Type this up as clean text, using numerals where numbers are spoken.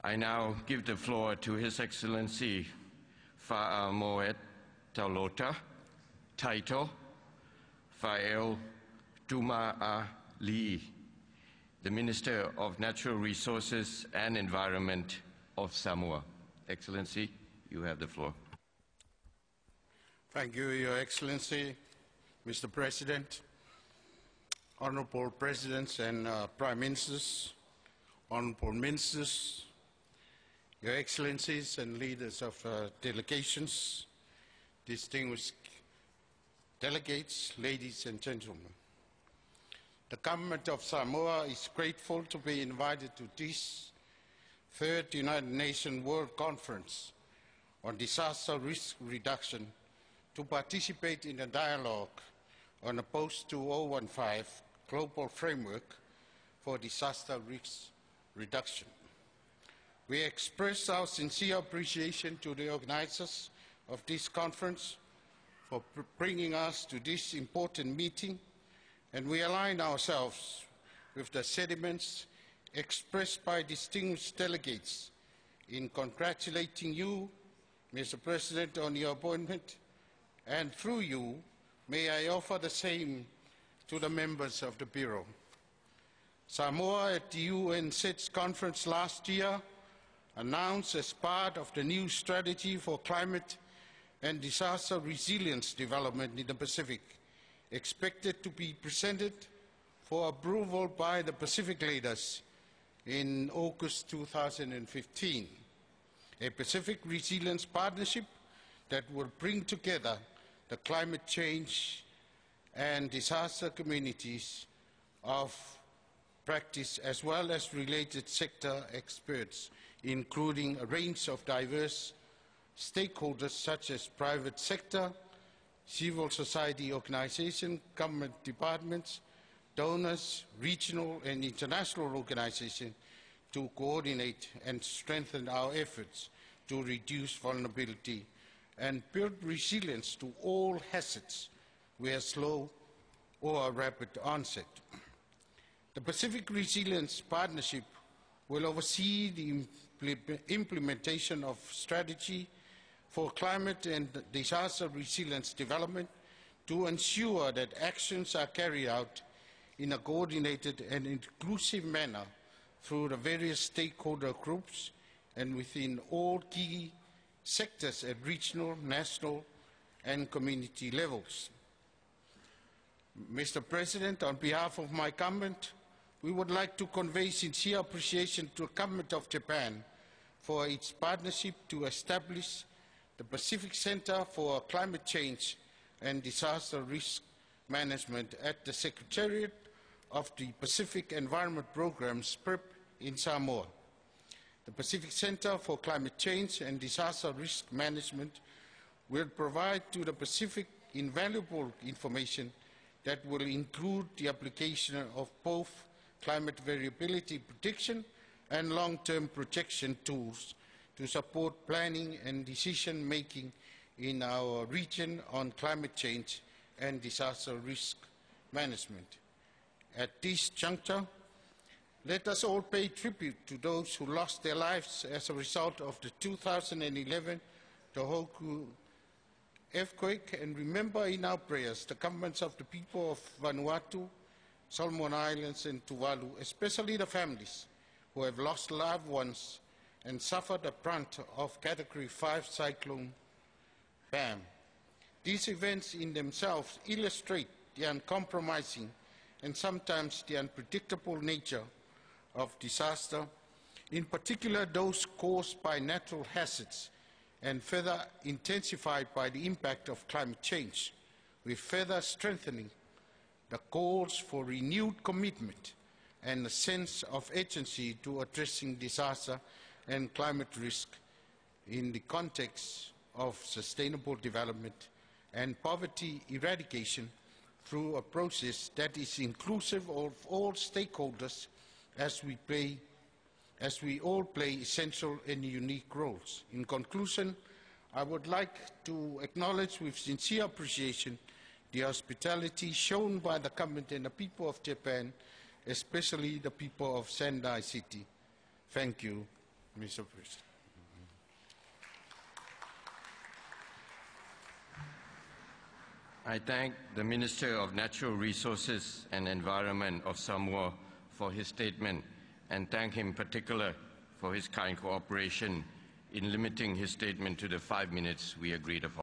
I now give the floor to His Excellency Faamoetauloa, Taito, Faale, Tumaalii, the Minister of Natural Resources and Environment of Samoa. Excellency, you have the floor. Thank you, Your Excellency, Mr. President, Honourable Presidents and Prime Ministers, Honourable Ministers, Your Excellencies and leaders of delegations, distinguished delegates, ladies and gentlemen. The Government of Samoa is grateful to be invited to this third United Nations World Conference on Disaster Risk Reduction to participate in a dialogue on a post-2015 global framework for disaster risk reduction. We express our sincere appreciation to the organizers of this conference for bringing us to this important meeting, and we align ourselves with the sentiments expressed by distinguished delegates in congratulating you, Mr. President, on your appointment, and through you, may I offer the same to the members of the Bureau. Samoa at the UN SETS conference last year announced as part of the new strategy for climate and disaster resilience development in the Pacific, expected to be presented for approval by the Pacific leaders in August 2015, a Pacific Resilience Partnership that will bring together the climate change and disaster communities of practice as well as related sector experts, including a range of diverse stakeholders such as private sector, civil society organizations, government departments, donors, regional and international organizations to coordinate and strengthen our efforts to reduce vulnerability and build resilience to all hazards, whether slow or rapid onset. The Pacific Resilience Partnership will oversee the implementation of strategy for climate and disaster resilience development to ensure that actions are carried out in a coordinated and inclusive manner through the various stakeholder groups and within all key sectors at regional, national and community levels. Mr. President, on behalf of my government, we would like to convey sincere appreciation to the Government of Japan for its partnership to establish the Pacific Center for Climate Change and Disaster Risk Management at the Secretariat of the Pacific Environment Programme (PERP) in Samoa. The Pacific Center for Climate Change and Disaster Risk Management will provide to the Pacific invaluable information that will include the application of both climate variability prediction and long-term projection tools to support planning and decision-making in our region on climate change and disaster risk management. At this juncture, let us all pay tribute to those who lost their lives as a result of the 2011 Tohoku earthquake, and remember in our prayers the governments of the people of Vanuatu, Solomon Islands and Tuvalu, especially the families who have lost loved ones and suffered the brunt of Category 5 cyclone BAM. These events in themselves illustrate the uncompromising and sometimes the unpredictable nature of disaster, in particular those caused by natural hazards and further intensified by the impact of climate change, with further strengthening the calls for renewed commitment and a sense of urgency to addressing disaster and climate risk in the context of sustainable development and poverty eradication through a process that is inclusive of all stakeholders as we all play essential and unique roles. In conclusion, I would like to acknowledge with sincere appreciation the hospitality shown by the government and the people of Japan especially the people of Sendai City. Thank you, Mr. President. I thank the Minister of Natural Resources and Environment of Samoa for his statement and thank him in particular for his kind cooperation in limiting his statement to the 5 minutes we agreed upon.